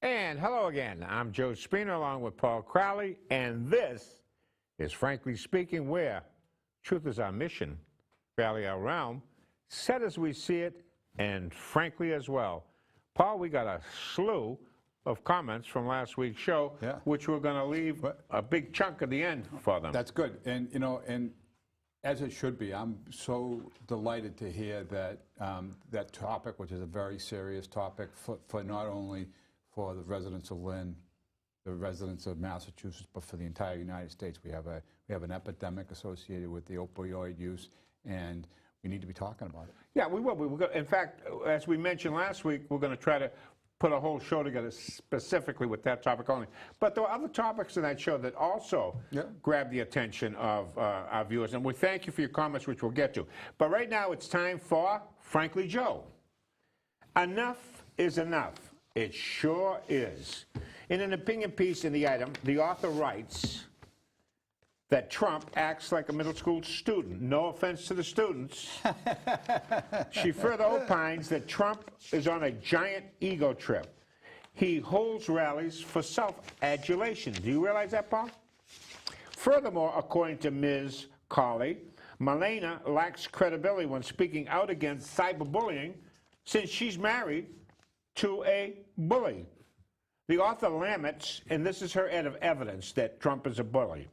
And hello again. I'm Joe Spina along with Paul Crowley, and this is Frankly Speaking, where truth is our mission, fairly our realm, said as we see it, and frankly as well. Paul, we got a slew of comments from last week's show, which we're going to leave a big chunk at the end for them. That's good. And, you know, and as it should be, I'm so delighted to hear that that topic, which is a very serious topic for not only for the residents of Lynn, the residents of Massachusetts, but for the entire United States. We have an epidemic associated with the opioid use, and we need to be talking about it. Yeah, we will. In fact, as we mentioned last week, we're going to try to put a whole show together specifically with that topic only. But there are other topics in that show that also grab the attention of our viewers, and we thank you for your comments, which we'll get to. But right now, it's time for Frankly Joe. Enough is enough. It sure is. In an opinion piece in the item, the author writes that Trump acts like a middle school student. No offense to the students. She further opines that Trump is on a giant ego trip. He holds rallies for self-adulation. Do you realize that, Paul? Furthermore, according to Ms. Cawley, Melania lacks credibility when speaking out against cyberbullying since she's married to a bully. The author laments, and this is her evidence that Trump is a bully.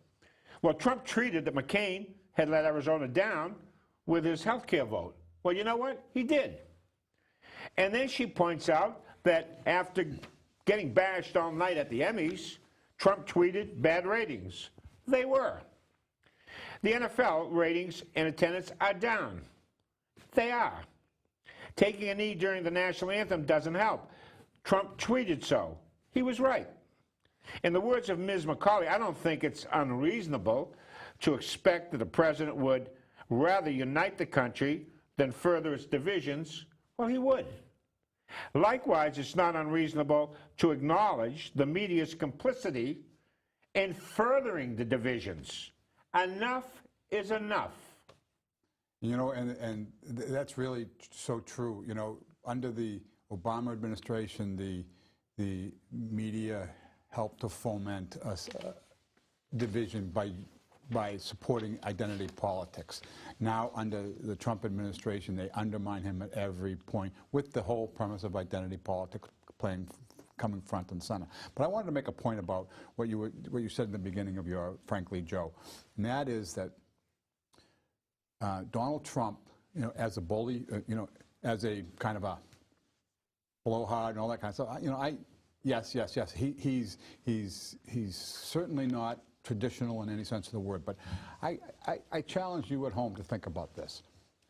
Well, Trump treated that McCain had let Arizona down with his health care vote. Well, you know what? He did. And then she points out that after getting bashed all night at the Emmys, Trump tweeted bad ratings. They were. The NFL ratings and attendance are down. They are. Taking a knee during the national anthem doesn't help. Trump tweeted so. He was right. In the words of Ms. McCauley, I don't think it's unreasonable to expect that the president would rather unite the country than further its divisions. Well, he would. Likewise, it's not unreasonable to acknowledge the media's complicity in furthering the divisions. Enough is enough. You know, and that's really so true. You know, under the Obama administration, the media helped to foment a division by supporting identity politics. Now, under the Trump administration, they undermine him at every point with the whole premise of identity politics coming front and center. But I wanted to make a point about what you said in the beginning of your Frankly Joe, and that is that Donald Trump, you know, as a bully, you know, as a kind of a blowhard and all that kind of stuff, you know, yes. He's certainly not traditional in any sense of the word. But I challenge you at home to think about this.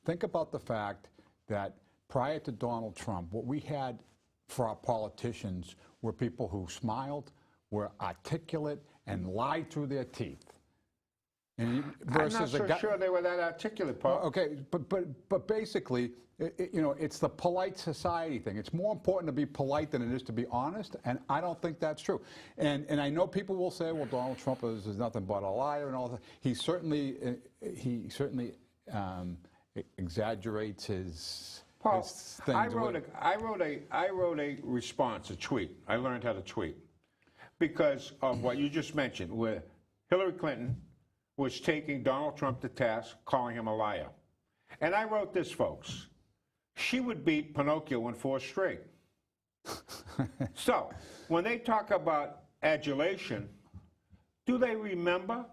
Think about the fact that prior to Donald Trump, what we had for our politicians were people who smiled, were articulate, and lied through their teeth. I'm not so sure they were that articulate, Paul. Okay, but basically, you know, it's the polite society thing. It's more important to be polite than it is to be honest, and I don't think that's true. And I know people will say, well, Donald Trump is nothing but a liar and all that. He certainly exaggerates his things. I wrote a response, a tweet. I learned how to tweet because of what you just mentioned, where Hillary Clinton was taking Donald Trump to task, calling him a liar. And I wrote this, folks. She would beat Pinocchio in 4 straight. So, when they talk about adulation, do they remember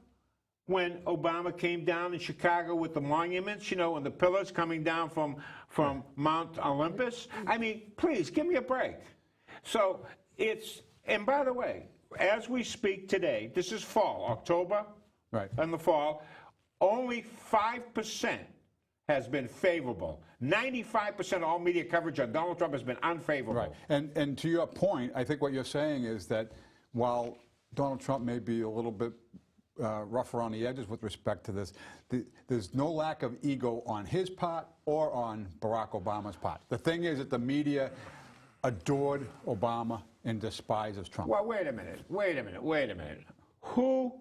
when Obama came down in Chicago with the monuments, you know, and the pillars coming down from Mount Olympus? I mean, please, give me a break. So, and by the way, as we speak today, this is fall, October, in the fall, only 5% has been favorable. 95% of all media coverage on Donald Trump has been unfavorable. Right. And to your point, I think what you're saying is that while Donald Trump may be a little bit rough around the edges with respect to this, there's no lack of ego on his part or on Barack Obama's part. The thing is that the media adored Obama and despises Trump. Well, wait a minute. Who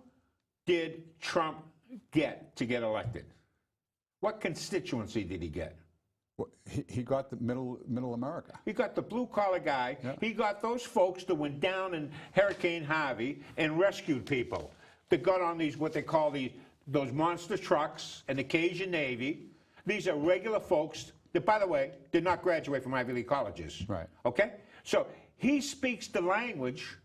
did Trump get to get elected? What constituency did he get? Well, he got the middle America. He got the blue-collar guy. Yeah. He got those folks that went down in Hurricane Harvey and rescued people. That got on these, what they call those monster trucks and the Cajun Navy. These are regular folks that, by the way, did not graduate from Ivy League colleges. Right. Okay? So he speaks the language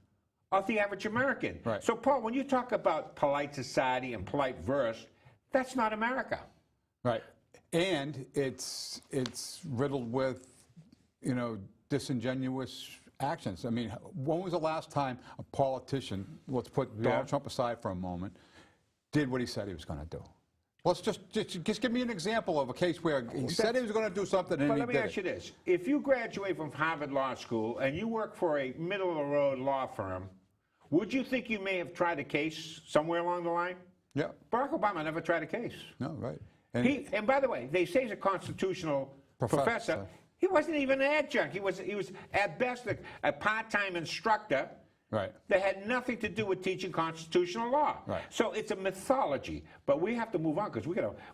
of the average American. Right. So, Paul, when you talk about polite society and polite verse, that's not America. Right. And it's riddled with, disingenuous actions. I mean, when was the last time a politician, let's put Donald Trump aside for a moment, did what he said he was going to do? Let's just give me an example of a case where he said he was going to do something and he did it. But let me ask you this. If you graduate from Harvard Law School and you work for a middle-of-the-road law firm, would you think you may have tried a case somewhere along the line? Yeah. Barack Obama never tried a case. No, right. And by the way, they say he's a constitutional professor. He wasn't even an adjunct. He was at best a part-time instructor. Right. That had nothing to do with teaching constitutional law. Right. So it's a mythology. But we have to move on because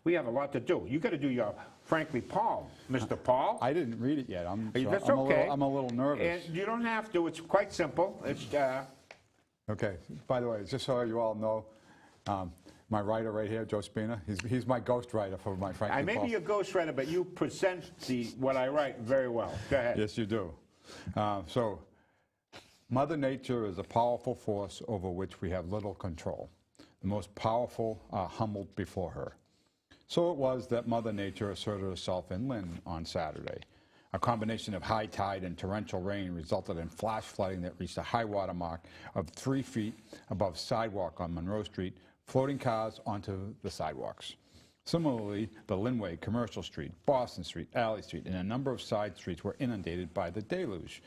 we have a lot to do. You got to do your Frankly Paul, Mr. Paul. I didn't read it yet. I'm a little nervous. And you don't have to. It's quite simple. It's okay. By the way, just so you all know, my writer right here, Joe Spina, he's my ghostwriter for my Frankly Paul. Maybe you're a ghostwriter, but you present what I write very well. Go ahead. Yes, you do. Mother Nature is a powerful force over which we have little control. The most powerful are humbled before her. So it was that Mother Nature asserted herself in Lynn on Saturday. A combination of high tide and torrential rain resulted in flash flooding that reached a high water mark of 3 feet above sidewalk on Monroe Street, floating cars onto the sidewalks. Similarly, the Linway, Commercial Street, Boston Street, Alley Street, and a number of side streets were inundated by the deluge.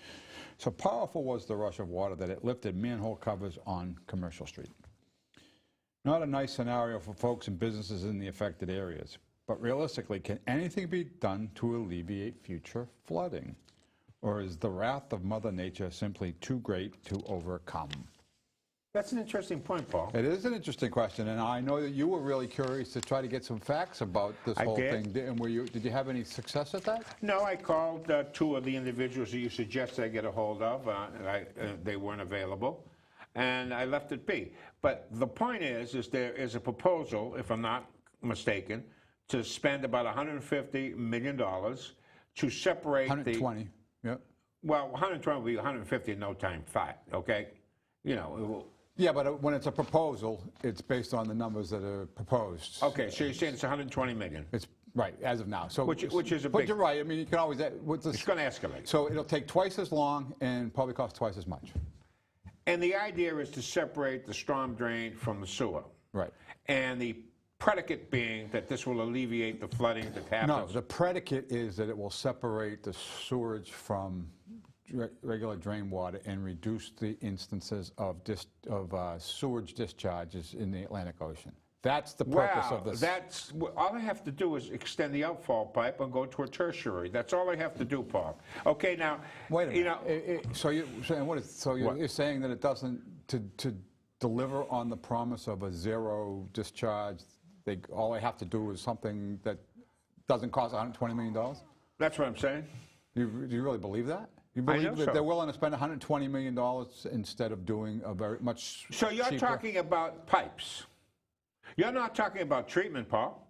So powerful was the rush of water that it lifted manhole covers on Commercial Street. Not a nice scenario for folks and businesses in the affected areas, but realistically, can anything be done to alleviate future flooding? Or is the wrath of Mother Nature simply too great to overcome? That's an interesting point, Paul. It is an interesting question, and I know that you were really curious to try to get some facts about this whole thing. And did you have any success at that? No, I called 2 of the individuals that you suggested I get a hold of, and they weren't available, and I left it be. But the point is there is a proposal, if I'm not mistaken, to spend about $150 million to separate 120, yeah. Well, 120 will be 150 in no time flat, okay? It will. Yeah, but when it's a proposal, it's based on the numbers that are proposed. Okay, so you're saying it's 120 million. It's right as of now. So which is a big. But you're right. I mean, you can always. It's going to escalate. So it'll take twice as long and probably cost twice as much. And the idea is to separate the storm drain from the sewer. Right. And the predicate being that this will alleviate the flooding that happens. No, the predicate is that it will separate the sewerage from regular drain water and reduce the instances of sewage discharges in the Atlantic Ocean. That's the purpose of this. That's all I have to do is extend the outfall pipe and go to a tertiary. That's all I have to do, Paul. Okay, now wait a minute. So you're saying that it doesn't to deliver on the promise of a zero discharge. All they have to do is something that doesn't cost $120 million. That's what I'm saying. Do you really believe that? You believe that they're willing to spend $120 million instead of doing a very much So you're cheaper? talking about pipes. You're not talking about treatment, Paul.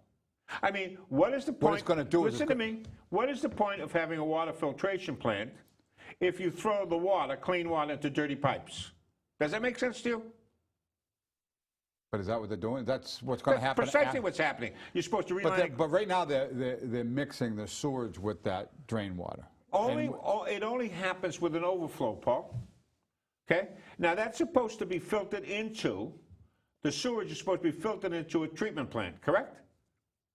I mean, what is the point? What it's going to do Listen to me. What is the point of having a water filtration plant if you throw the water, clean water, into dirty pipes? Does that make sense to you? But is that what they're doing? That's what's going to happen. Precisely what's happening. You're supposed to reline. But right now they're mixing the sewage with that drain water. It only happens with an overflow, Paul. Okay? Now, that's supposed to be filtered into, the sewage is supposed to be filtered into a treatment plant, correct?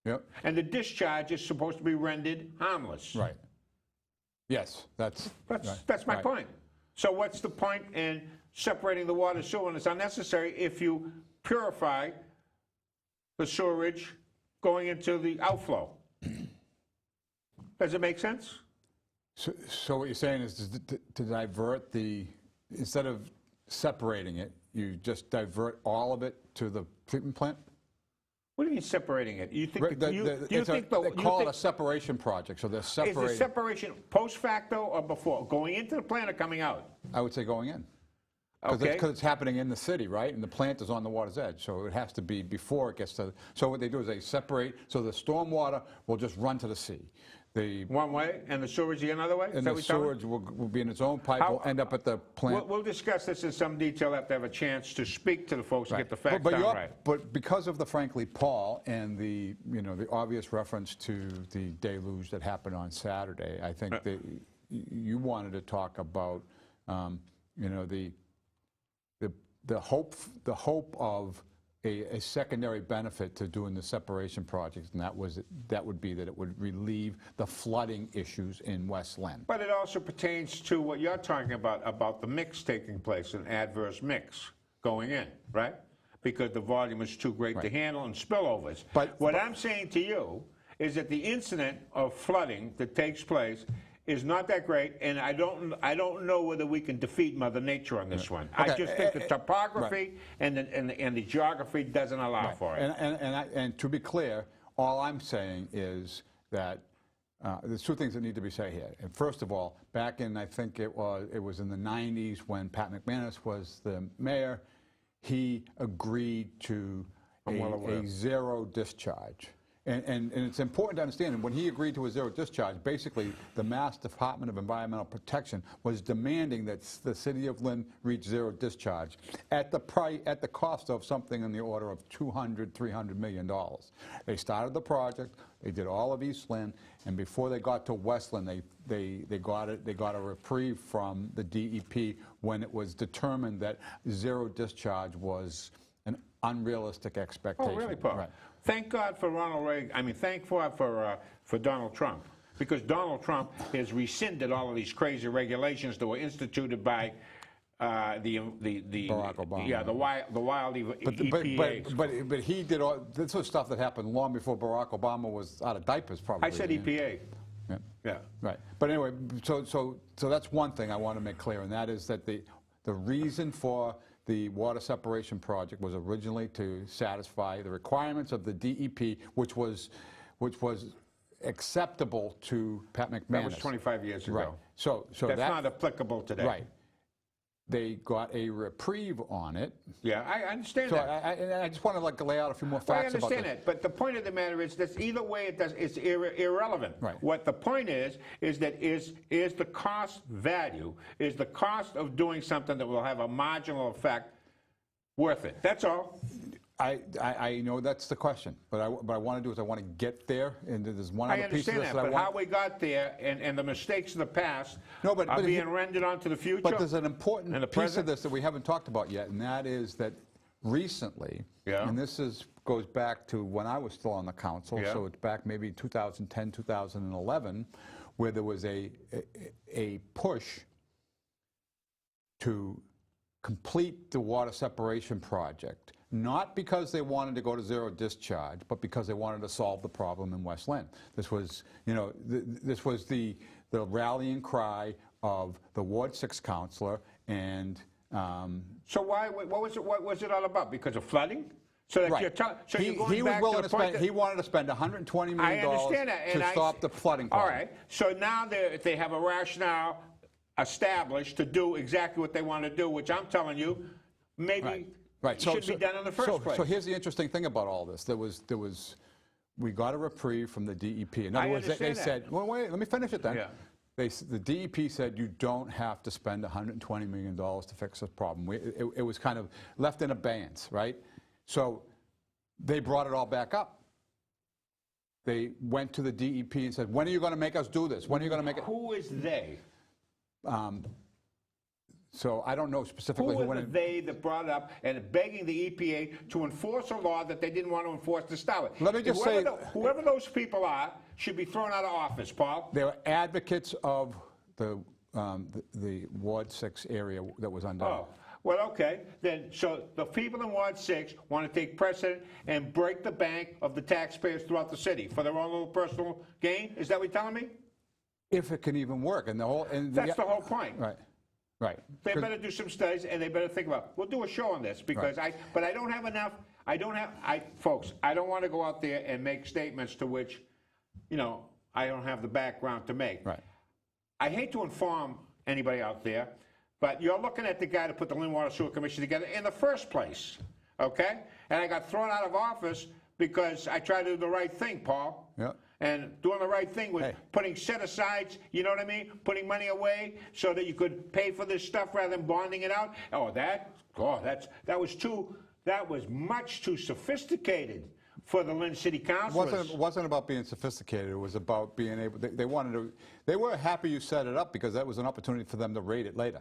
Yep. And the discharge is supposed to be rendered harmless. Right. Yes, that's my point. So what's the point in separating the water sewer? And it's unnecessary if you purify the sewerage going into the outflow. Does it make sense? So what you're saying is to divert instead of separating it, you just divert all of it to the treatment plant? What do you mean separating it? You think They call it a separation project, so they're separating. Is the separation post facto or before? Going into the plant or coming out? I would say going in. Because it's happening in the city, right? And the plant is on the water's edge, so it has to be before it gets to. So what they do is they separate, so the storm water will just run to the sea. One way, and the sewage the another way? And the sewage will be in its own pipe, will end up at the plant. We'll discuss this in some detail after I have a chance to speak to the folks and get the facts down right. But because of the frankly Paul and the obvious reference to the deluge that happened on Saturday, I think that you wanted to talk about the hope of a secondary benefit to doing the separation project, and that would be that it would relieve the flooding issues in West Lynn. But it also pertains to what you're talking about the mix taking place, an adverse mix going in, right? Because the volume is too great to handle and spillovers. But what I'm saying to you is that the incident of flooding that takes place is not that great, and I don't know whether we can defeat Mother Nature on this one. I just think the topography and the geography doesn't allow for it. And to be clear, all I'm saying is that there's two things that need to be said here. And first of all, back in, I think it was in the 90s when Pat McManus was the mayor, he agreed to a zero discharge. And it's important to understand, and when he agreed to a zero discharge, basically the Mass Department of Environmental Protection was demanding that the city of Lynn reach zero discharge at the cost of something in the order of $200–300 million. They started the project, they did all of East Lynn, and before they got to West Lynn, they got a reprieve from the DEP when it was determined that zero discharge was an unrealistic expectation. Oh, really, Paul? Right. Thank God for Ronald Reagan. I mean, thank God for Donald Trump, because Donald Trump has rescinded all of these crazy regulations that were instituted by Barack Obama. Yeah, the wild EPA. But he did all this was stuff that happened long before Barack Obama was out of diapers, probably. I said EPA. Yeah. Right. But anyway, so that's one thing I want to make clear, and that is that the reason for the water separation project was originally to satisfy the requirements of the DEP, which was acceptable to Pat McManus. That was 25 years ago. Right. So that's not applicable today. Right. They got a reprieve on it. Yeah, I understand that. So I just want to lay out a few more facts about that. I understand that, but the point of the matter is that either way it's irrelevant. Right. What the point is that is the cost value, is the cost of doing something that will have a marginal effect worth it? That's all. I know that's the question, but what I want to do is I want to get there, and there's one other piece of this I understand that, but how we got there and the mistakes of the past are being rendered onto the future. But there's an important piece of this that we haven't talked about yet, and that is that recently, and this goes back to when I was still on the council, so it's back maybe 2010, 2011, where there was a push to complete the water separation project. Not because they wanted to go to zero discharge, but because they wanted to solve the problem in West Lynn. This was, this was the rallying cry of the Ward 6 councilor, and so what was it all about? Because of flooding? So that you're telling, so he was willing to spend. He wanted to spend $120 million to stop the flooding problem. All right. So now they have a rationale established to do exactly what they want to do, which I'm telling you, maybe. Right. Should be done in the first place. So here's the interesting thing about all this. We got a reprieve from the DEP. In other words, they said, well, wait, let me finish it then. Yeah. The DEP said you don't have to spend $120 million to fix this problem. It was kind of left in abeyance, right? So they brought it all back up. They went to the DEP and said, when are you going to make us do this? When are you going to make it? Who is they? So I don't know specifically who were they that brought it up and begging the EPA to enforce a law that they didn't want to enforce to start with. Let me just say, whoever those people are should be thrown out of office, Paul. They were advocates of the Ward 6 area that was undone. Oh, well, okay. Then, so the people in Ward 6 want to take precedent and break the bank of the taxpayers throughout the city for their own little personal gain? Is that what you're telling me? If it can even work, and that's the whole point. Right. Right. They better do some studies, and they better think about, we'll do a show on this, because but I don't have enough, folks, I don't want to go out there and make statements to which, you know, I don't have the background to make. Right. I hate to inform anybody out there, but you're looking at the guy that put the Lynn Water Sewer Commission together in the first place, okay? And I got thrown out of office because I tried to do the right thing, Paul. Yeah. And doing the right thing was putting set-asides, you know what I mean? Putting money away so that you could pay for this stuff rather than bonding it out. That was much too sophisticated for the Lynn City Councilors. It wasn't about being sophisticated. It was about being able. They wanted to. They were happy you set it up because that was an opportunity for them to rate it later.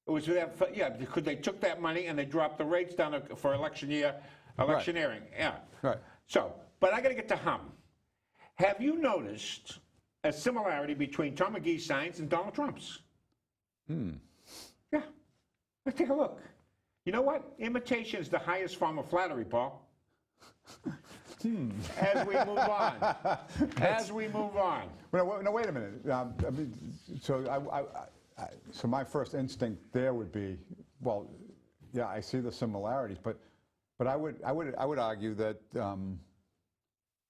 It was because they took that money and they dropped the rates down for electioneering. Yeah. Right. So, but I got to get to Hum. Have you noticed a similarity between Tom McGee's signs and Donald Trump's? Yeah. Let's take a look. You know what? Imitation is the highest form of flattery, Paul. As we move on. As we move on. No, wait a minute. I mean, so so my first instinct there would be, well, yeah, I see the similarities, but I would argue that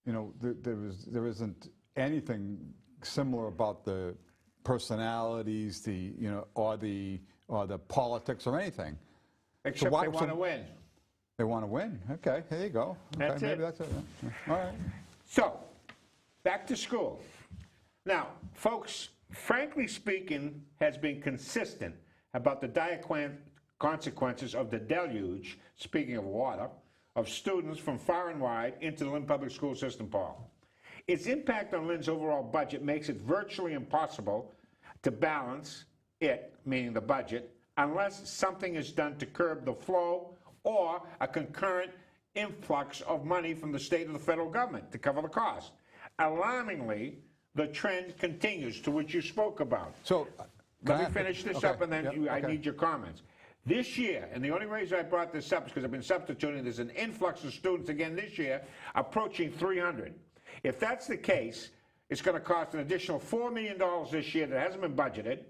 you know, there isn't anything similar about the personalities, or the politics or anything. Except they want to win. They want to win. Okay, there you go. Okay, that's maybe it. That's it. Yeah. All right. So, back to school. Now, folks, frankly speaking, has been consistent about the dire consequences of the deluge, speaking of water, of students from far and wide into the Lynn Public School system, Paul. Its impact on Lynn's overall budget makes it virtually impossible to balance it, meaning the budget, unless something is done to curb the flow or a concurrent influx of money from the state or the federal government to cover the cost. Alarmingly, the trend continues, to which you spoke about. So, let me finish this up, and then I need your comments. This year, and the only reason I brought this up is because I've been substituting, there's an influx of students again this year, approaching 300. If that's the case, it's going to cost an additional $4 million this year that hasn't been budgeted.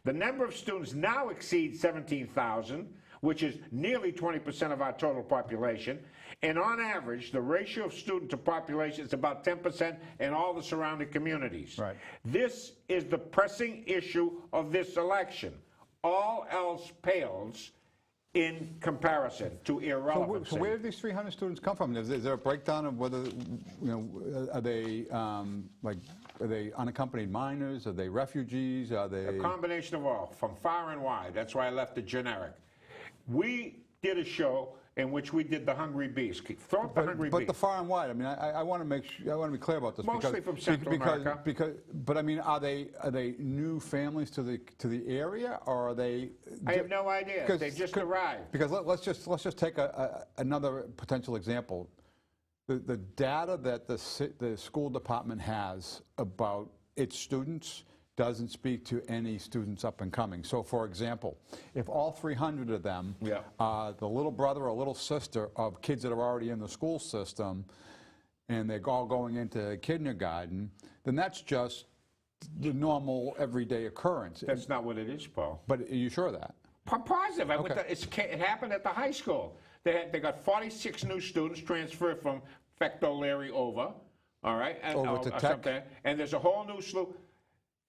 The number of students now exceeds 17,000, which is nearly 20% of our total population. And on average, the ratio of student to population is about 10% in all the surrounding communities. Right. This is the pressing issue of this election. All else pales in comparison to irrelevancy. So where did these 300 students come from? Is there a breakdown of whether, are they are they unaccompanied minors? Are they refugees? Are they... A combination of all, from far and wide. That's why I left it generic. We did a show in which we did the Hungry Beast. Throw up the Hungry Beast. But the far and wide. I mean, I want to make sure, I want to be clear about this. Mostly from Central America. But I mean, are they new families to the area, or are they? I have no idea. They just arrived. Because let's just take another potential example. The data that the school department has about its students doesn't speak to any students up and coming. So, for example, if all 300 of them are the little brother or little sister of kids that are already in the school system, and they're all going into kindergarten, then that's just the normal, everyday occurrence. That's not what it is, Paul. But are you sure of that? I'm positive. It happened at the high school. They got 46 new students transferred from Fecto Larry over, all right? Over to Tech. And there's a whole new slew.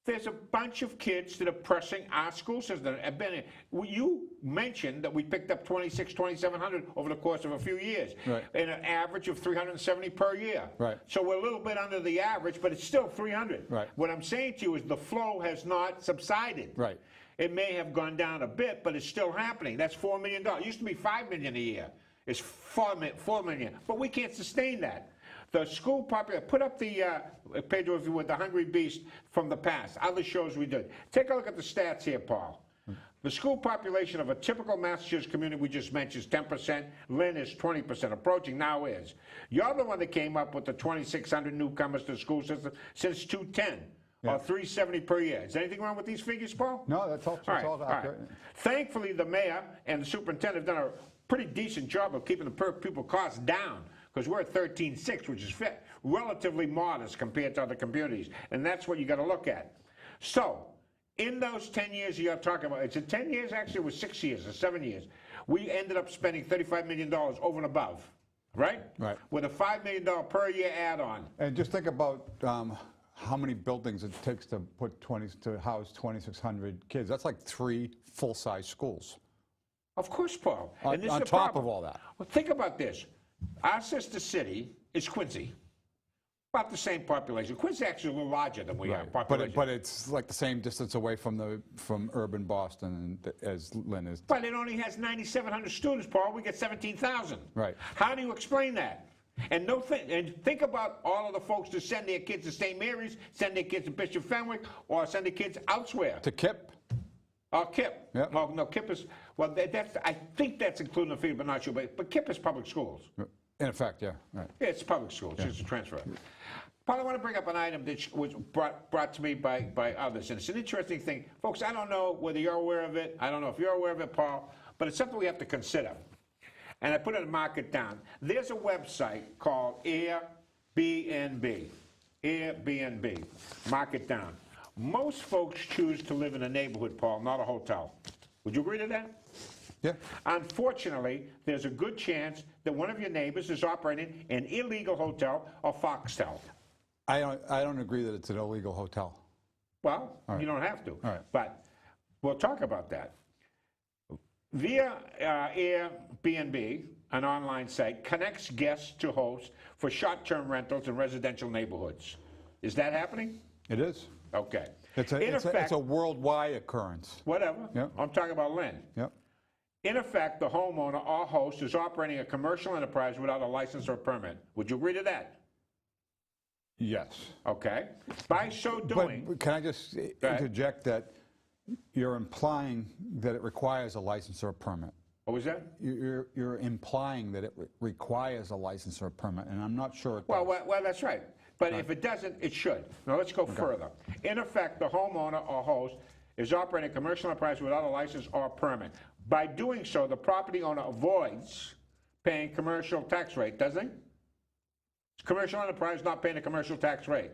There's a bunch of kids that are pressing our school system. You mentioned that we picked up 2,700 over the course of a few years, and an average of 370 per year. Right. So we're a little bit under the average, but it's still 300. Right. What I'm saying to you is the flow has not subsided. Right. It may have gone down a bit, but it's still happening. That's $4 million. It used to be $5 million a year. It's $4 million. But we can't sustain that. The school population, put up the page overview with the Hungry Beast from the past, other shows we did. Take a look at the stats here, Paul. The school population of a typical Massachusetts community we just mentioned is 10%. Lynn is 20%, approaching now is. You're the one that came up with the 2,600 newcomers to the school system since 2010. Or 370 per year. Is anything wrong with these figures, Paul? No, that's all accurate. Right. Thankfully, the mayor and the superintendent have done a pretty decent job of keeping the per pupil costs down, because we're at 13.6, which is relatively modest compared to other communities, and that's what you got to look at. So, in those 10 years you're talking about, it's 10 years, actually it was 6 years or 7 years, we ended up spending $35 million over and above, right? Right. With a $5 million per year add-on. And just think about how many buildings it takes to house 2,600 kids. That's like 3 full-size schools. Of course, Paul. On And this is the top problem. of all that. Well, think about this. Our sister city is Quincy. About the same population. Quincy actually a little larger than we are. Population. But it's like the same distance away from urban Boston as Lynn is. But it only has 9,700 students, Paul. We get 17,000. Right. How do you explain that? And think about all of the folks that send their kids to St. Mary's, send their kids to Bishop Fenwick, or send their kids elsewhere. To KIPP? KIPP. Yeah. Oh, no, KIPP is, well, I think that's including the fee, but not sure. But KIPP is public schools. In effect, yeah. Right. Yeah, it's public schools. It's just a transfer. Paul, I want to bring up an item that was brought to me by others, and it's an interesting thing. Folks, I don't know whether you're aware of it. I don't know if you're aware of it, Paul, but it's something we have to consider. And I put it and mark it down. There's a website called Airbnb. Airbnb. Mark it down. Most folks choose to live in a neighborhood, Paul, not a hotel. Would you agree to that? Yeah. Unfortunately, there's a good chance that one of your neighbors is operating an illegal hotel or foxtel. I don't agree that it's an illegal hotel. Well, you don't have to. All right. But we'll talk about that. Via Airbnb, an online site, connects guests to hosts for short-term rentals in residential neighborhoods. Is that happening? It is. Okay. It's a worldwide occurrence. Whatever. Yep. I'm talking about Lynn. Yep. In effect, the homeowner or host is operating a commercial enterprise without a license or permit. Would you agree to that? Yes. Okay. By so doing... But can I just interject that you're implying that it requires a license or a permit? What was that? You're implying that it requires a license or a permit, and I'm not sure it does. Well, that's right. But if it doesn't, it should. Now, let's go further. In effect, the homeowner or host is operating a commercial enterprise without a license or permit. By doing so, the property owner avoids paying commercial tax rate, doesn't he? It's commercial enterprise not paying a commercial tax rate.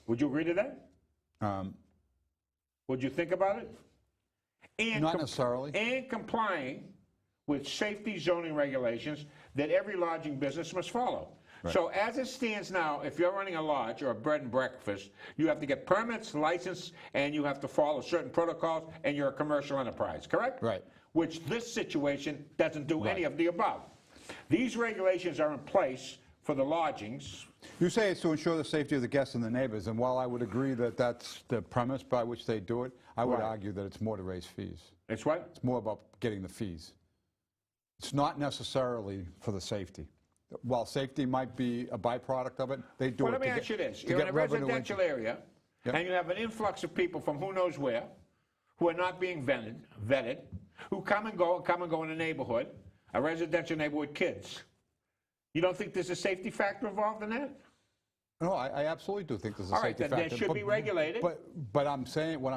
Would you agree to that? Would you think about it? And not necessarily. And complying with safety zoning regulations that every lodging business must follow. Right. So as it stands now, if you're running a lodge or a bed and breakfast, you have to get permits, license, and you have to follow certain protocols, and you're a commercial enterprise, correct? Right. Which this situation doesn't do any of the above. These regulations are in place for the lodgings. You say it's to ensure the safety of the guests and the neighbors, and while I would agree that that's the premise by which they do it, I would argue that it's more to raise fees. It's what? It's more about getting the fees. It's not necessarily for the safety. While safety might be a byproduct of it, they do it to get... Well, let me ask you this. You're in a residential area, and you have an influx of people from who knows where, who are not being vetted, who come and go in a neighborhood, a residential neighborhood, kids. You don't think there's a safety factor involved in that? No, I absolutely do think there's a safety factor. All right, then there should be regulated. But what I'm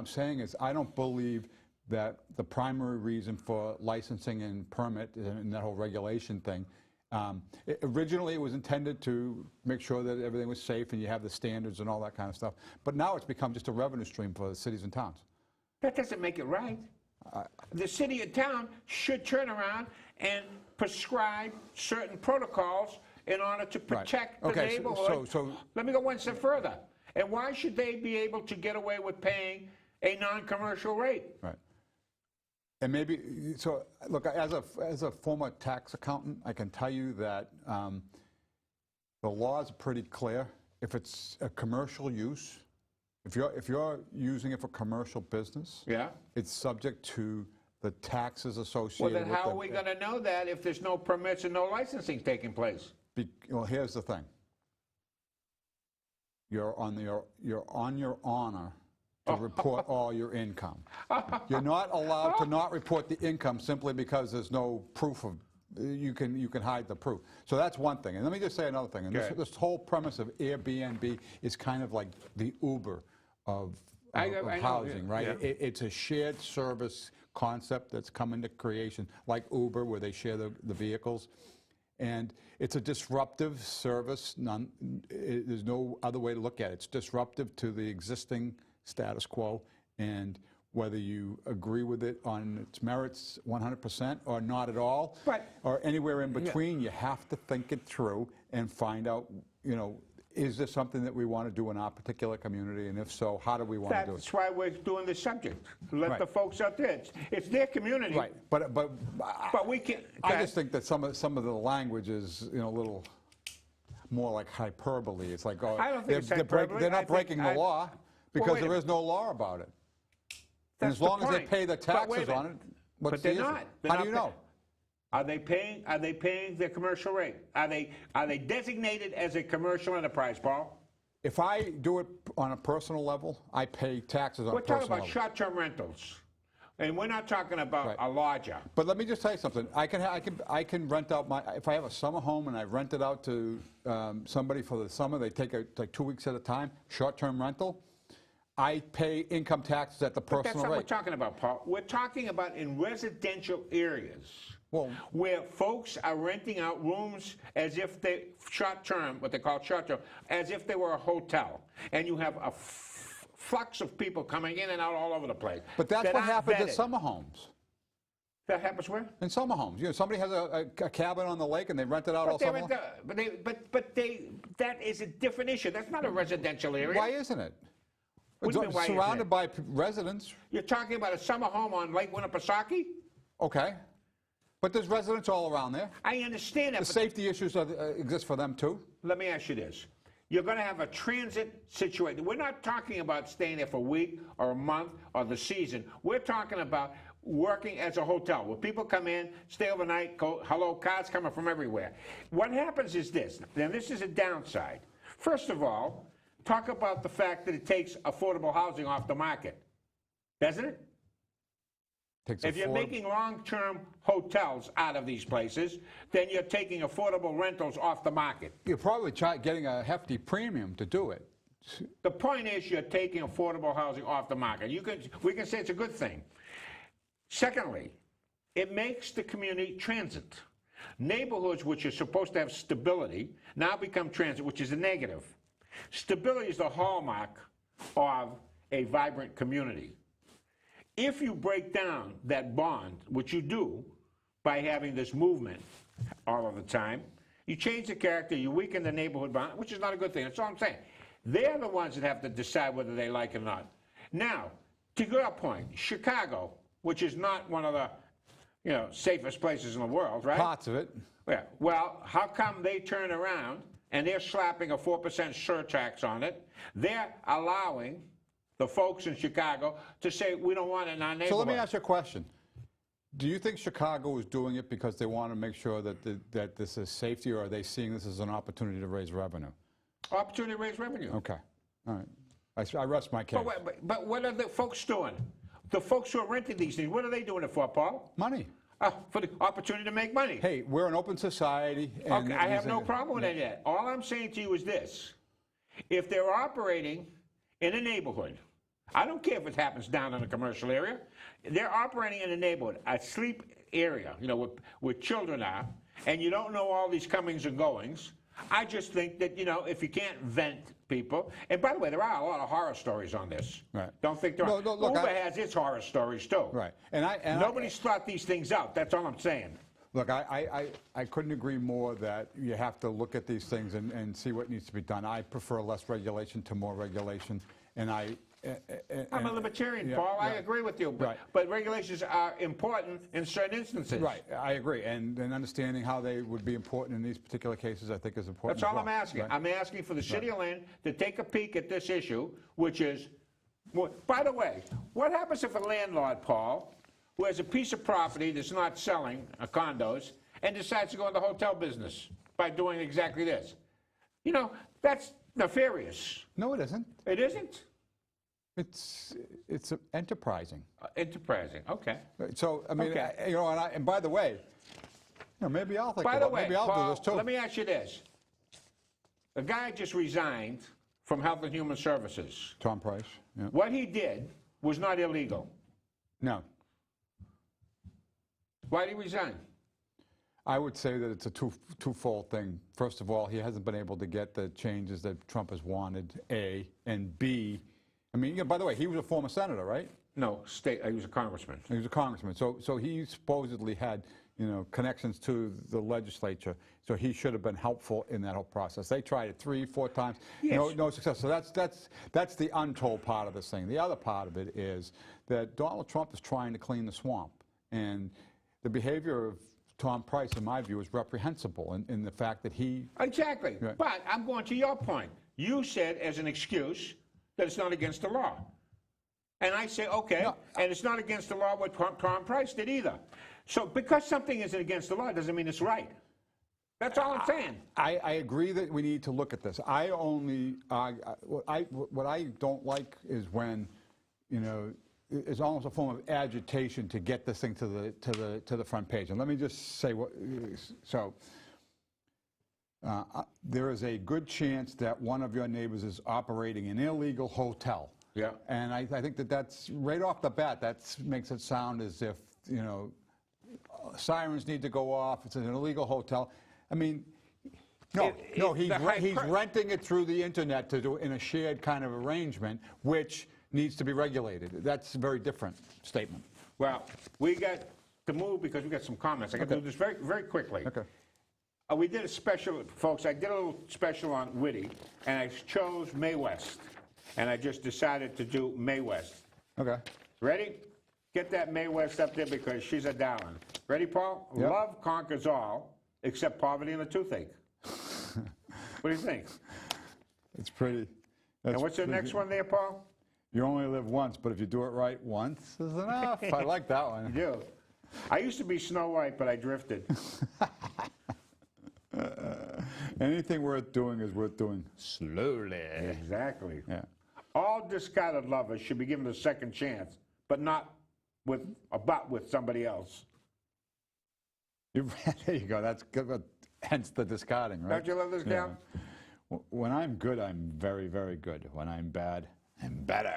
saying is I don't believe that the primary reason for licensing and permit and that whole regulation thing, originally it was intended to make sure that everything was safe and you have the standards and all that kind of stuff. But now it's become just a revenue stream for the cities and towns. That doesn't make it right. The city and town should turn around and prescribe certain protocols in order to protect the neighborhood. So let me go one step further. And why should they be able to get away with paying a non-commercial rate? Right. And maybe, so look, as a former tax accountant, I can tell you that the laws are pretty clear. If it's a commercial use, if you're using it for commercial business, it's subject to the taxes associated with it. Well, then how are we going to know that if there's no permits and no licensing taking place? Well, here's the thing. You're on your honor to report all your income. You're not allowed to not report the income simply because there's no proof of. You can hide the proof. So that's one thing. And let me just say another thing. And this whole premise of Airbnb is kind of like the Uber of housing, right? Yeah. It's a shared service concept that's come into creation, like Uber, where they share the vehicles. And it's a disruptive service. There's no other way to look at it. It's disruptive to the existing status quo. And whether you agree with it on its merits 100% or not at all, But- or anywhere in between, you have to think it through and find out, you know, is this something that we want to do in our particular community, and if so, how do we want to do it? That's why we're doing this subject. Let Right. the folks out there, it's their community. Right, but we can. I just think that some of the language is, you know, a little more like hyperbole. It's like, oh, I don't think it's hyperbole. they're I not think breaking the law because wait a there is no law about it. And That's as long the as they point. pay the But wait a taxes on it, minute. what's But they're the issue? not. They're How not do you know? Are they paying their commercial rate? Are they designated as a commercial enterprise, Paul? If I do it on a personal level, I pay taxes on We're a talking personal about level. short-term rentals, and we're not talking about Right. a lodger. But let me just tell you something. I can rent out if I have a summer home and I rent it out to somebody for the summer. They take like 2 weeks at a time, short-term rental. I pay income taxes at the But that's personal not what rate. we're talking about, Paul. We're talking about in residential areas. Well- where folks are renting out rooms as if they short-term, what they call short-term, as if they were a hotel, and you have a flux of people coming in and out all over the place. But that's that what aren't happens at vetted. summer homes. That happens where? In summer homes, you know, somebody has a cabin on the lake and they rent it out all But, summer long. that is a different issue. That's not a residential area. Why isn't it? What do you mean, why isn't Surrounded it? by residents. You're talking about a summer home on Lake Winnipesaukee? Okay. But there's residents all around there. I understand that, The but safety issues exist for them too. let me ask you this. You're going to have a transit situation. We're not talking about staying there for a week or a month or the season. We're talking about working as a hotel where people come in, stay overnight, go, hello, cars coming from everywhere. What happens is this, and this is a downside. First of all, talk about the fact that it takes affordable housing off the market, doesn't it? If you're making long-term hotels out of these places, then you're taking affordable rentals off the market. You're probably getting a hefty premium to do it. The point is you're taking affordable housing off the market. We can say it's a good thing. Secondly, it makes the community transit. Neighborhoods which are supposed to have stability now become transit, which is a negative. Stability is the hallmark of a vibrant community. If you break down that bond, which you do by having this movement all of the time, you change the character, you weaken the neighborhood bond, which is not a good thing. That's all I'm saying. They're the ones that have to decide whether they like it or not. Now, to your point, Chicago, which is not one of the safest places in the world, right? Parts of it. Yeah. Well, how come they turn around and they're slapping a 4% surtax on it? They're allowing the folks in Chicago to say, we don't want it in our neighborhood. So let me ask you a question. Do you think Chicago is doing it because they want to make sure that this is safety, or are they seeing this as an opportunity to raise revenue? Opportunity to raise revenue. Okay. All right. I rest my case. But what are the folks doing? The folks who are renting these things, what are they doing it for, Paul? Money. For the opportunity to make money. Hey, we're an open society. And Okay, I have no problem with any of that. All I'm saying to you is this. If they're operating in a neighborhood, I don't care if it happens down in a commercial area, they're operating in a neighborhood, a sleep area, where children are, and you don't know all these comings and goings. I just think that, if you can't vent people, and by the way, there are a lot of horror stories on this. Right. Don't think there are. Look, Uber has its horror stories too. Right. Nobody's thought these things out. That's all I'm saying. Look, I couldn't agree more that you have to look at these things and see what needs to be done. I prefer less regulation to more regulation, and I'm a libertarian, yeah, Paul. I yeah. agree with you. Right. But regulations are important in certain instances. Right, I agree, and understanding how they would be important in these particular cases, I think, is important. That's all as well. I'm asking. Right. I'm asking for the city of Lynn to take a peek at this issue, which is, by the way, what happens if a landlord, Paul, who has a piece of property that's not selling, condos, and decides to go in the hotel business by doing exactly this? That's nefarious. No, it isn't. It isn't? It's enterprising. Enterprising, okay. So I mean, Okay. and by the way, maybe I'll think By about the way, maybe I'll Paul, do this too. let me ask you this. The guy just resigned from Health and Human Services. Tom Price. Yeah. What he did was not illegal. No, Why did he resign? I would say that it's a twofold thing. First of all, he hasn't been able to get the changes that Trump has wanted. A, and B. I mean, by the way, he was a former senator, right? No, state. He was a congressman. He was a congressman. So he supposedly had, connections to the legislature. So he should have been helpful in that whole process. They tried it 3, 4 times. Yes. No success. So that's the untold part of this thing. The other part of it is that Donald Trump is trying to clean the swamp, and the behavior of Tom Price, in my view, is reprehensible in the fact that he... Exactly. Right. But I'm going to your point. You said as an excuse that it's not against the law. And I say, okay, No, and it's not against the law what Tom Price did either. So because something isn't against the law doesn't mean it's right. That's all I'm saying. I agree that we need to look at this. I only... what I don't like is when, it's almost a form of agitation to get this thing to the front page. And let me just say what. So there is a good chance that one of your neighbors is operating an illegal hotel. Yeah. And I think that's right off the bat. That makes it sound as if sirens need to go off. It's an illegal hotel. I mean. He's renting it through the internet to do in a shared kind of arrangement, which needs to be regulated. That's a very different statement. Well, we got to move because we got some comments. I got to do this very, very quickly. Okay. We did a special, folks. I did a little special on Whitty, and I chose Mae West, and I just decided to do Mae West. Okay. Ready? Get that Mae West up there because she's a darling. Ready, Paul? Yep. Love conquers all, except poverty and a toothache. What do you think? It's pretty. And what's the next one there, Paul? You only live once, but if you do it right once is enough. I like that one. You do. I used to be Snow White, but I drifted. Anything worth doing is worth doing slowly. Exactly. Yeah. All discarded lovers should be given a second chance, but not with somebody else. There you go. That's good. Hence the discarding, right? Don't you love this gal? Yeah. When I'm good, I'm very, very good. When I'm bad, I'm better.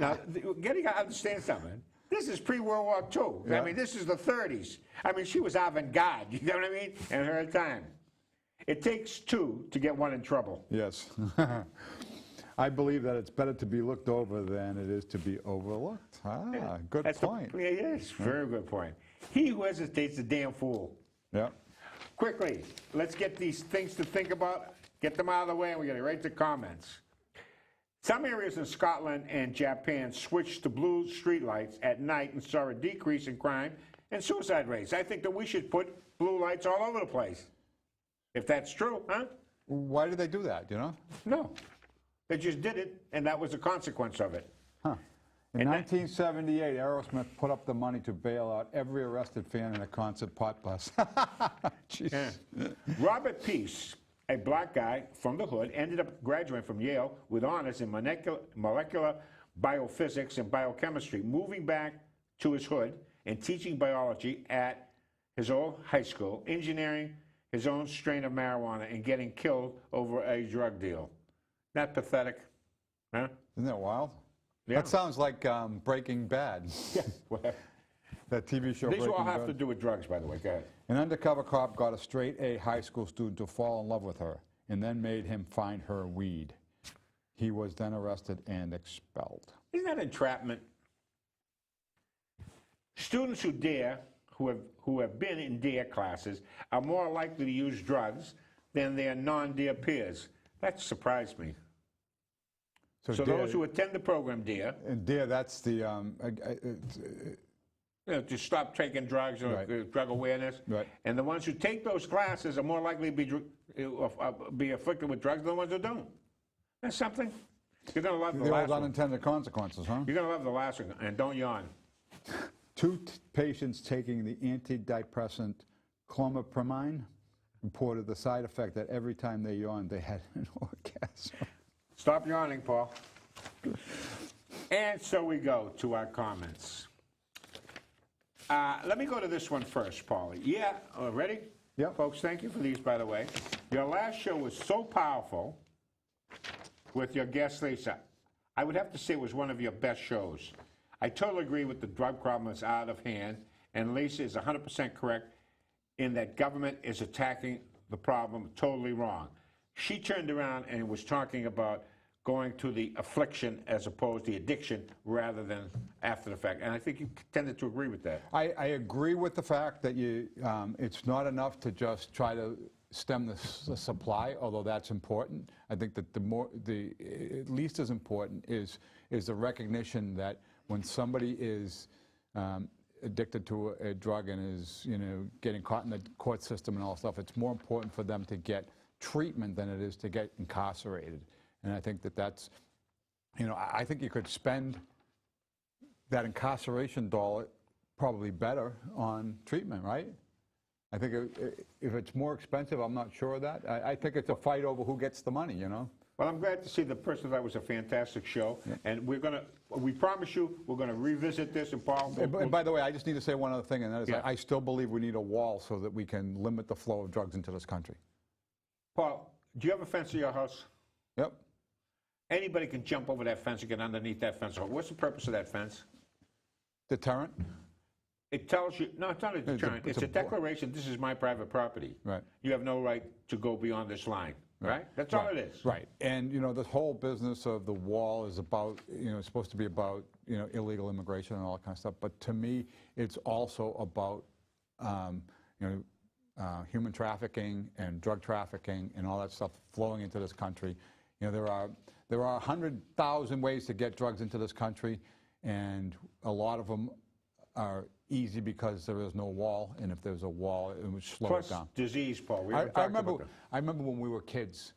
Now, you got to understand something. This is pre-World War II. Yeah. I mean, this is the 30s. I mean, she was avant-garde, you know what I mean? In her time. It takes two to get one in trouble. Yes. I believe that it's better to be looked over than it is to be overlooked. Good point. Yes, very good point. He who hesitates is a damn fool. Yeah. Quickly, let's get these things to think about, get them out of the way, and we're going to right to comments. Some areas in Scotland and Japan switched to blue streetlights at night and saw a decrease in crime and suicide rates. I think that we should put blue lights all over the place. If that's true, huh? Why did they do that, No. They just did it, and that was the consequence of it. Huh. In 1978, Aerosmith put up the money to bail out every arrested fan in a concert pot bus. Yeah. Robert Peace, a black guy from the hood, ended up graduating from Yale with honors in molecular biophysics and biochemistry, moving back to his hood and teaching biology at his old high school, engineering his own strain of marijuana and getting killed over a drug deal. Not pathetic, huh? Isn't that wild? Yeah. That sounds like Breaking Bad. Yeah, whatever. That TV show. These all have Bad. to do with drugs, by the way. Go ahead. An undercover cop got a straight-A high school student to fall in love with her and then made him find her weed. He was then arrested and expelled. Isn't that entrapment? Students who have been in DARE classes are more likely to use drugs than their non-DARE peers. That surprised me. So DARE, those who attend the program DARE, and DARE, that's the to stop taking drugs or Right. drug awareness, Right. and the ones who take those classes are more likely to be afflicted with drugs than the ones who don't. That's something. You're going to love the last one. unintended consequences, huh? You're going to love the last one, and don't yawn. Two patients taking the antidepressant clomipramine reported the side effect that every time they yawned, they had an orgasm. Stop yawning, Paul. And so we go to our comments. Let me go to this one first, Paulie. Yeah, ready? Yep. Folks, thank you for these, by the way. Your last show was so powerful with your guest, Lisa. I would have to say it was one of your best shows. I totally agree with the drug problem is out of hand, and Lisa is 100% correct in that government is attacking the problem totally wrong. She turned around and was talking about going to the affliction as opposed to the addiction rather than after the fact. And I think you tended to agree with that. I agree with the fact that it's not enough to just try to stem the supply, although that's important. I think that at least as important is the recognition that when somebody is addicted to a drug and is getting caught in the court system and all that stuff, it's more important for them to get treatment than it is to get incarcerated. And I think that's, I think you could spend that incarceration dollar probably better on treatment, right? I think if it's more expensive, I'm not sure of that. I think it's a fight over who gets the money, Well, I'm glad to see the person that was a fantastic show. Yeah. And we promise you, we're going to revisit this. And Paul... And by the way, I just need to say one other thing, and that is I still believe we need a wall so that we can limit the flow of drugs into this country. Paul, do you have a fence at your house? Yep. Anybody can jump over that fence and get underneath that fence. What's the purpose of that fence? Deterrent? It tells you, no, it's not a deterrent. It's a declaration, this is my private property. Right. You have no right to go beyond this line, right? That's all it is. Right. And, this whole business of the wall is about, it's supposed to be about, illegal immigration and all that kind of stuff. But to me, it's also about, human trafficking and drug trafficking and all that stuff flowing into this country. There are 100,000 ways to get drugs into this country, and a lot of them are easy because there is no wall, and if there's a wall, it would slow it down. Disease, Paul. I remember when we were kids,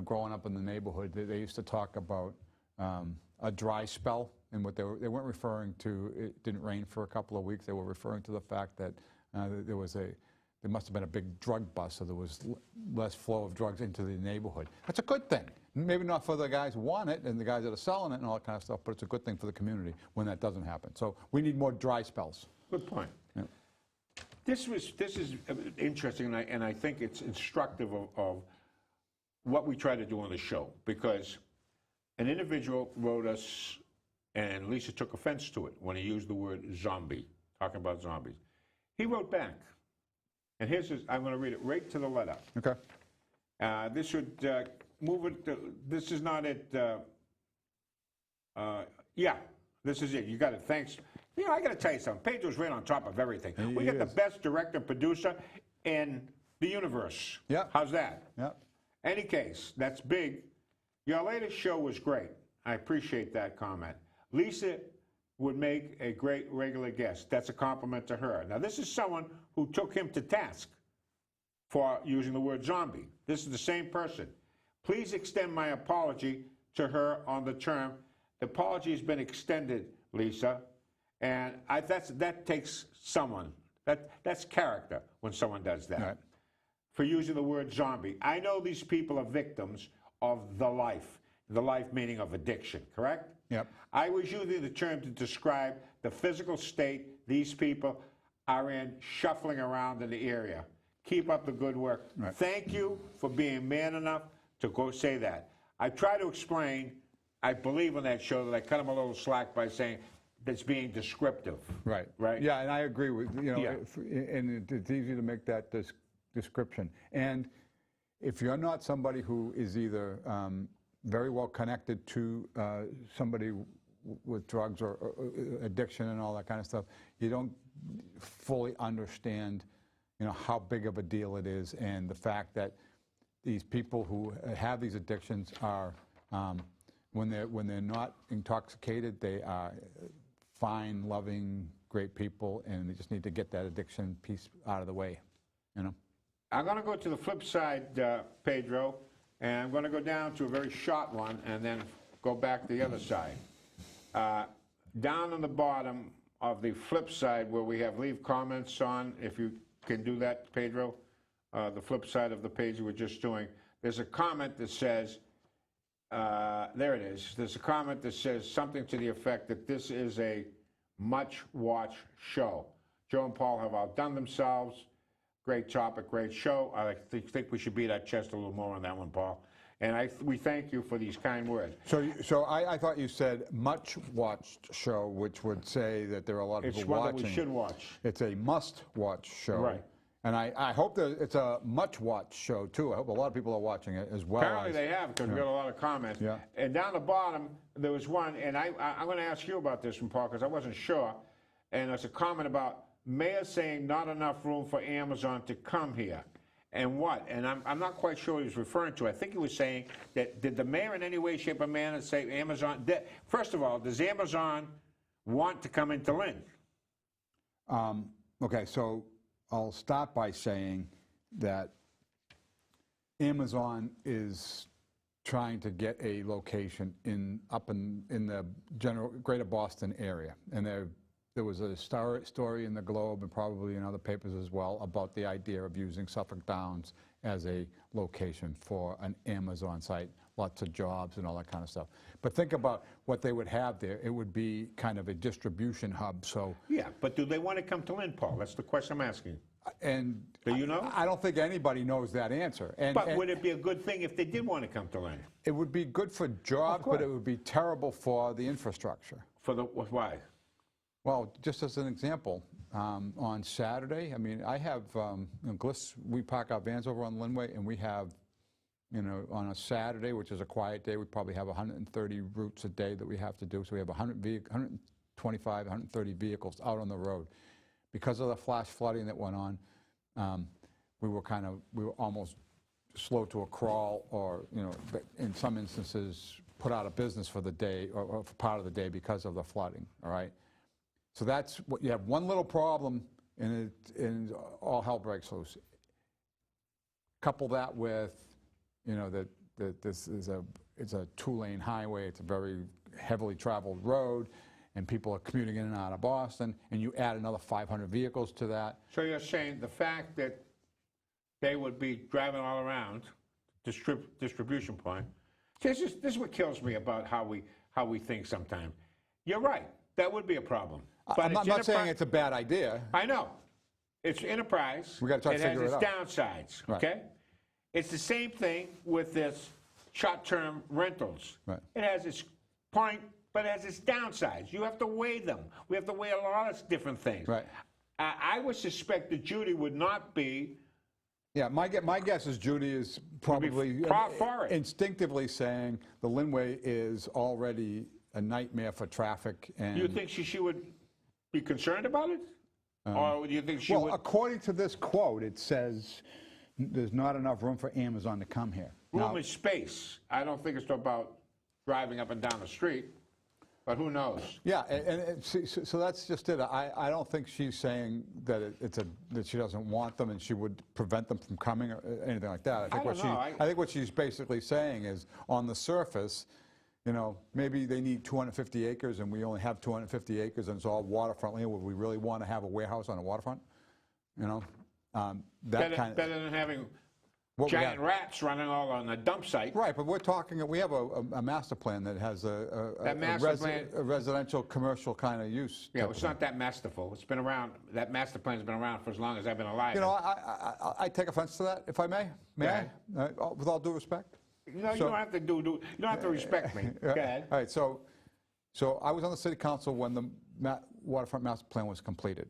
growing up in the neighborhood, they used to talk about a dry spell, and what they weren't referring to, it didn't rain for a couple of weeks. They were referring to the fact that there must have been a big drug bust, so there was less flow of drugs into the neighborhood. That's a good thing. Maybe not for the guys who want it and the guys that are selling it and all that kind of stuff, but it's a good thing for the community when that doesn't happen. So we need more dry spells. Good point. Yeah. This is interesting, and I think it's instructive of what we try to do on the show, because an individual wrote us, and Lisa took offense to it when he used the word zombie, talking about zombies. He wrote back, and I'm going to read it right to the letter. Okay. This should move it. This is not it. Yeah, this is it. You got it. Thanks. I got to tell you something. Pedro's right on top of everything. We got the best director producer in the universe. Yeah. How's that? Yeah. Any case, that's big. Your latest show was great. I appreciate that comment. Lisa would make a great regular guest. That's a compliment to her. Now, this is someone who took him to task for using the word zombie. This is the same person. Please extend my apology to her on the term. The apology has been extended, Lisa, and that takes someone. That's character when someone does that. Right. For using the word zombie. I know these people are victims of the life meaning of addiction, correct? Yep. I was using the term to describe the physical state these people are in, shuffling around in the area. Keep up the good work. Right. Thank you for being man enough to go say that. I try to explain, I believe on that show that I cut him a little slack by saying that's being descriptive. Right. Right. Yeah, and I agree with, and it's easy to make that description. And if you're not somebody who is either very well connected to somebody with drugs or addiction and all that kind of stuff, you don't fully understand, how big of a deal it is, and the fact that these people who have these addictions are, when they're not intoxicated, they are fine, loving, great people, and they just need to get that addiction piece out of the way, I'm going to go to the flip side, Pedro, and I'm going to go down to a very short one and then go back to the other side. Down on the bottom of the flip side where we have leave comments on, if you can do that, Pedro, the flip side of the page we're just doing, there's a comment that says, there it is, there's a comment that says something to the effect that this is a much-watched show. Joe and Paul have outdone themselves. Great topic, great show. I think we should beat our chest a little more on that one, Paul. And we thank you for these kind words. So I thought you said much-watched show, which would say that there are a lot of people watching. It's one that we should watch. It's a must-watch show. Right. And I hope that it's a much-watched show, too. I hope a lot of people are watching it as well. Apparently they have, because we got a lot of comments. Yeah. And down the bottom, there was one, and I'm going to ask you about this one, Paul, because I wasn't sure. And there's a comment about mayor saying not enough room for Amazon to come here. And what? And I'm not quite sure what he was referring to. I think he was saying that, did the mayor in any way, shape, or manner say Amazon, first of all, does Amazon want to come into Lynn? Okay, so I'll start by saying that Amazon is trying to get a location up in the general greater Boston area. And there was a story in the Globe and probably in other papers as well about the idea of using Suffolk Downs as a location for an Amazon site, lots of jobs and all that kind of stuff. But think about what they would have there. It would be kind of a distribution hub. So yeah, but do they want to come to Lynn, Paul? That's the question I'm asking. And do you know? I don't think anybody knows that answer. But would it be a good thing if they did want to come to Lynn? It would be good for jobs, but it would be terrible for the infrastructure. For the why? Well, just as an example, on Saturday, I mean, I have, Gliss, we park our vans over on Linway, and we have, you know, on a Saturday, which is a quiet day, we probably have 130 routes a day that we have to do. So we have 125, 130 vehicles out on the road. Because of the flash flooding that went on, we were almost slow to a crawl, or, you know, in some instances, put out of business for the day, or for part of the day because of the flooding, all right? So that's what you have, one little problem, and all hell breaks loose. Couple that with, you know, that this is it's a two-lane highway, it's a very heavily traveled road, and people are commuting in and out of Boston, and you add another 500 vehicles to that. So you're saying the fact that they would be driving all around distribution point. This is what kills me about how we think sometimes. You're right. That would be a problem. But I'm not saying it's a bad idea. I know. It's enterprise. We got to try to figure it out. It has its downsides, right. Okay? It's the same thing with this short-term rentals. Right. It has its point, but it has its downsides. You have to weigh them. We have to weigh a lot of different things. Right. I would suspect that Judy would not be. Yeah, my guess is Judy is probably instinctively saying the Linway is already a nightmare for traffic. And do you think she would be concerned about it? Or do you think she would? Well, according to this quote, it says there's not enough room for Amazon to come here. Room is space. I don't think it's about driving up and down the street, but who knows? Yeah, so that's just it. I don't think she's saying that that she doesn't want them and she would prevent them from coming or anything like that. I think what she's basically saying is, on the surface, you know, maybe they need 250 acres and we only have 250 acres and it's all waterfront land. Would we really want to have a warehouse on a waterfront? You know, better than having giant rats running all on a dump site. Right, but we're talking, we have a master plan that has a residential, commercial kind of use. Yeah, it's not that masterful. It's been around, that master plan's been around for as long as I've been alive. You know, I take offense to that, if I may. May I? With all due respect? You know, you don't have to you don't have to respect me. Go ahead. All right, so I was on the city council when the waterfront master plan was completed.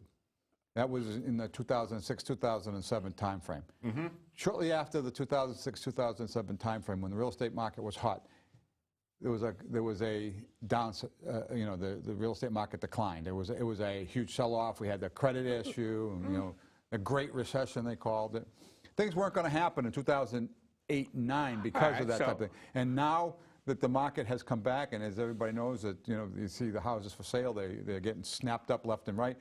That was in the 2006-2007 timeframe. Mm-hmm. Shortly after the 2006-2007 timeframe, when the real estate market was hot, there was a down. You know, the real estate market declined. It was a huge sell-off. We had the credit issue. Mm-hmm. You know, the Great Recession they called it. Things weren't going to happen in 2008 and 9 because of that type of thing. And now that the market has come back, and as everybody knows, that, you know, you see the houses for sale, they're getting snapped up left and right.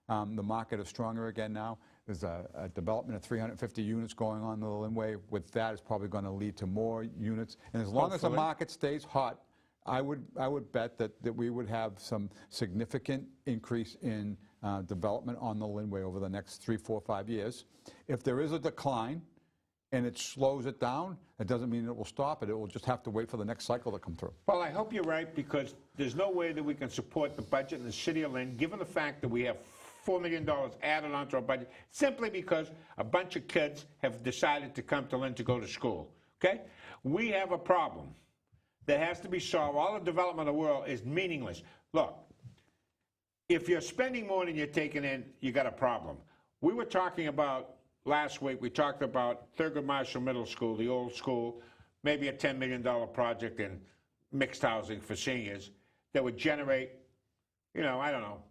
The market is stronger again now. There's a development of 350 units going on in the Linway. With that, it's probably going to lead to more units. And as long as the market stays hot, I would bet that we would have some significant increase in development on the Linway over the next 3, 4, 5 years. If there is a decline and it slows it down, it doesn't mean it will stop it. It will just have to wait for the next cycle to come through. Well, I hope you're right, because there's no way that we can support the budget in the city of Lynn, given the fact that we have $4 million added onto our budget, simply because a bunch of kids have decided to come to Lynn to go to school, okay? We have a problem that has to be solved. All the development of the world is meaningless. Look, if you're spending more than you're taking in, you got a problem. We were talking about last week, we talked about Thurgood Marshall Middle School, the old school, maybe a $10 million project in mixed housing for seniors that would generate, I don't know,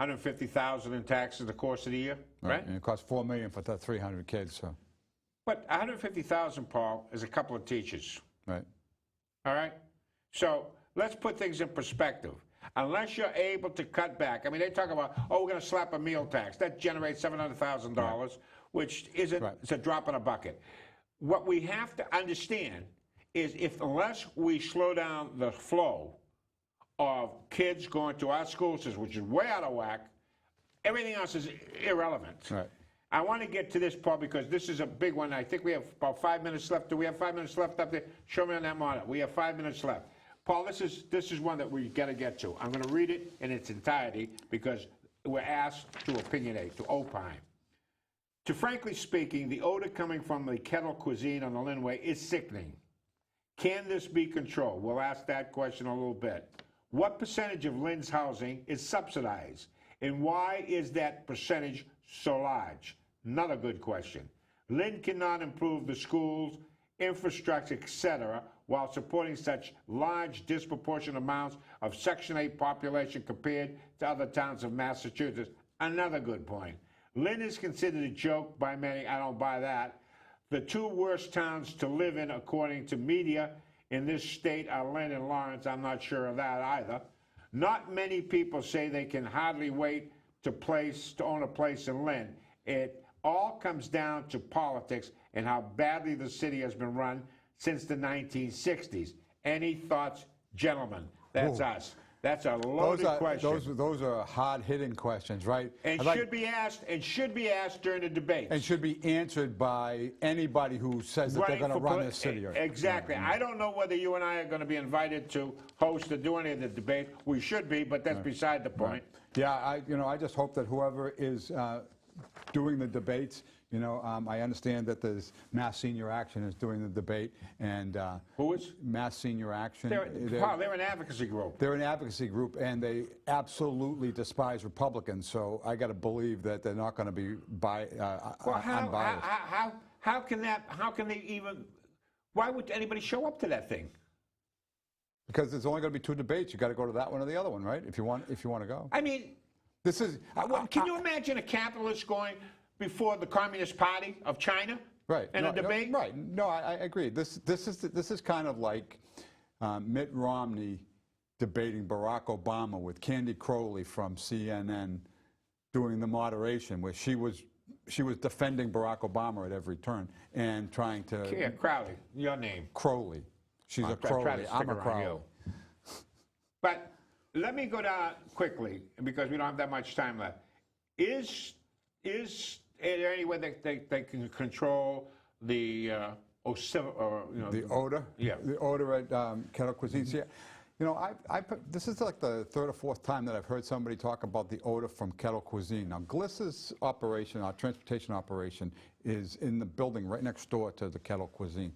$150,000 in taxes the course of the year, right? And it costs $4 million for that 300 kids, so. But $150,000, Paul, is a couple of teachers. Right. All right? So let's put things in perspective. Unless you're able to cut back, I mean, they talk about, we're going to slap a meal tax. That generates $700,000, right, which isn't, right, it's a drop in a bucket. What we have to understand is unless we slow down the flow of kids going to our school system, which is way out of whack, everything else is irrelevant. Right. I want to get to this, Paul, because this is a big one. I think we have about 5 minutes left. Do we have 5 minutes left up there? Show me on that monitor. We have 5 minutes left. Paul, this is one that we got to get to. I'm going to read it in its entirety because we're asked to opinionate, to opine. To frankly speaking, the odor coming from the kettle cuisine on the Linway is sickening. Can this be controlled? We'll ask that question a little bit. What percentage of Lynn's housing is subsidized? And why is that percentage so large? Another good question. Lynn cannot improve the schools, infrastructure, etc., while supporting such large, disproportionate amounts of Section 8 population compared to other towns of Massachusetts. Another good point. Lynn is considered a joke by many. I don't buy that. The two worst towns to live in, according to media in this state, are Lynn and Lawrence. I'm not sure of that either. Not many people say they can hardly wait to own a place in Lynn. It all comes down to politics and how badly the city has been run since the 1960s. Any thoughts, gentlemen? That's us. That's a loaded question. Those are hard-hitting questions, right? And should be asked during the debate. And should be answered by anybody who says that they're going to run this city. Exactly. I don't know whether you and I are going to be invited to host or do any of the debate. We should be, but that's beside the point. Yeah, I just hope that whoever is doing the debates, I understand that the Mass Senior Action is doing the debate, and who is? Mass Senior Action. They're an advocacy group. They're an advocacy group, and they absolutely despise Republicans. So I got to believe that they're not going to be unbiased. How can they even? Why would anybody show up to that thing? Because there's only going to be two debates. You got to go to that one or the other one, right? If you want to go. I mean, this is. Can you imagine a capitalist going before the Communist Party of China? Right. In a debate? Right. No, I agree. This is kind of like Mitt Romney debating Barack Obama with Candy Crowley from CNN doing the moderation, where she was defending Barack Obama at every turn and trying to. Yeah, Crowley, your name. Crowley. She's a Crowley. I'm a Crowley. But let me go down quickly because we don't have that much time left. Is there any way they can control the the odor? Yeah. The odor at Kettle Cuisine. Yeah. This is like the third or fourth time that I've heard somebody talk about the odor from Kettle Cuisine. Now, Gliss's operation, our transportation operation, is in the building right next door to the Kettle Cuisine.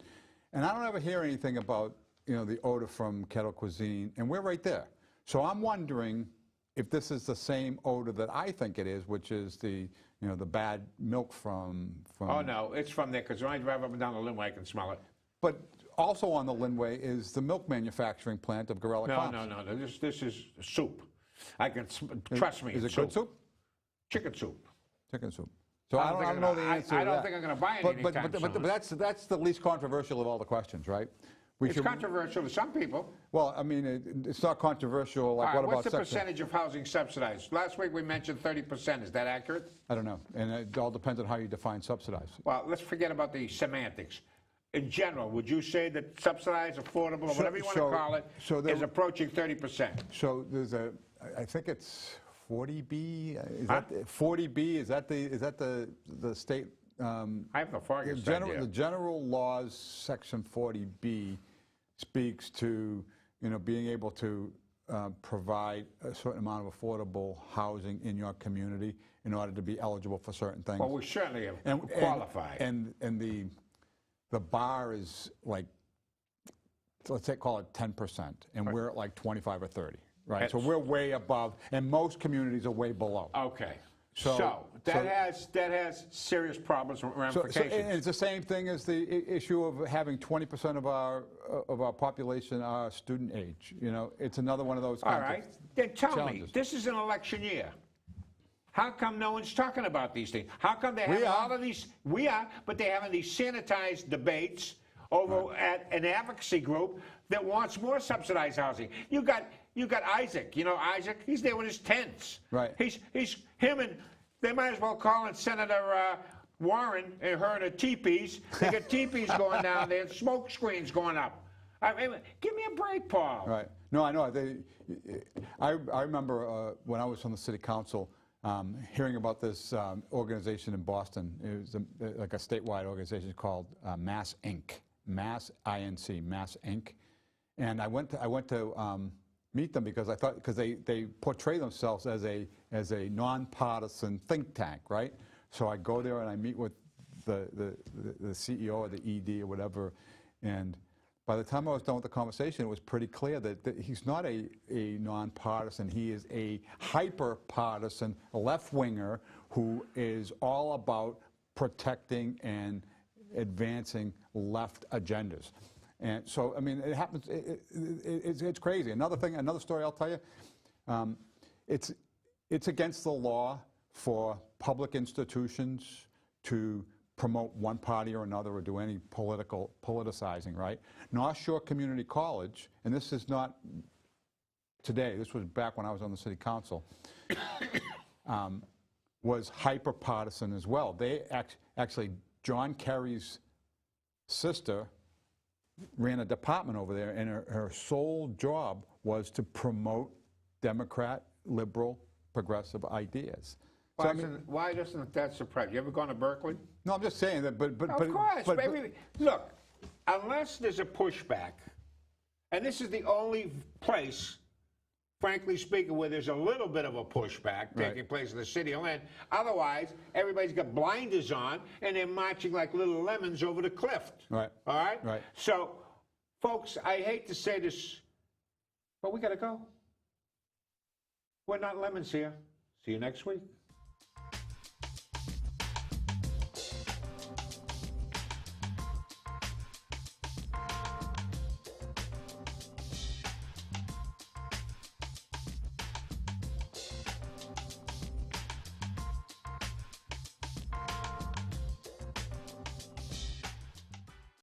And I don't ever hear anything about, the odor from Kettle Cuisine, and we're right there. So I'm wondering if this is the same odor that I think it is, which is the bad milk from. Oh no, it's from there because when I drive up and down the Linway, I can smell it. But also on the Linway is the milk manufacturing plant of Gorilla Farms. No. This is soup. I can trust me. Is it good soup? Chicken soup. Chicken soup. So I don't know the answer to that. I don't think I'm going to buy it anytime soon. But that's the least controversial of all the questions, right? It's controversial to some people. Well, I mean, it's not controversial. Like, what about what's the percentage of housing subsidized? Last week we mentioned 30%. Is that accurate? I don't know. And it all depends on how you define subsidized. Well, let's forget about the semantics. In general, would you say that subsidized, affordable, or whatever you want to call it, is approaching 30%? So there's I think it's 40B. Is that 40B? Is that the state? I have the farthest idea. The general laws, Section 40B, speaks to being able to provide a certain amount of affordable housing in your community in order to be eligible for certain things. Well, we certainly have qualified. And the bar is like, let's say, call it 10%, and we're at like 25 or 30, right? So we're way above, and most communities are way below. Okay. So that has serious problems and ramifications. And it's the same thing as the issue of having 20% of our population are student age. You know, it's another one of those kinds All right, then tell challenges. me, this is an election year. How come no one's talking about these things? How come they have all of these? We are, but they're having these sanitized debates over at an advocacy group that wants more subsidized housing. You got Isaac. You know Isaac? He's there with his tents. Right. He's him, and they might as well call it Senator Warren and her and her teepees. They got teepees going down there, and smoke screens going up. I mean, give me a break, Paul. Right. No, I know. I remember when I was on the city council, hearing about this organization in Boston. It was like a statewide organization called Mass Inc. Mass INC, Mass Inc. And I went to meet them because I thought they portray themselves as a nonpartisan think tank, right? So I go there and I meet with the CEO or the ED or whatever, and by the time I was done with the conversation, it was pretty clear that he's not a nonpartisan. He is a hyper-partisan left-winger who is all about protecting and advancing left agendas. And so, I mean, it happens. It's crazy. Another story I'll tell you. It's against the law for public institutions to promote one party or another or do any politicizing, right? North Shore Community College, and this is not today, this was back when I was on the city council, was hyper-partisan as well. They actually, John Kerry's sister ran a department over there, and her sole job was to promote Democrat, liberal, progressive ideas. Why, why doesn't that surprise you? You ever gone to Berkeley? No, I'm just saying that, but of course, baby. Look, unless there's a pushback, and this is the only place, frankly speaking, where there's a little bit of a pushback taking place in the city of Lynn. Otherwise, everybody's got blinders on, and they're marching like little lemons over the cliff. Right. All right? Right. So, folks, I hate to say this, but we got to go. We're not lemons here. See you next week.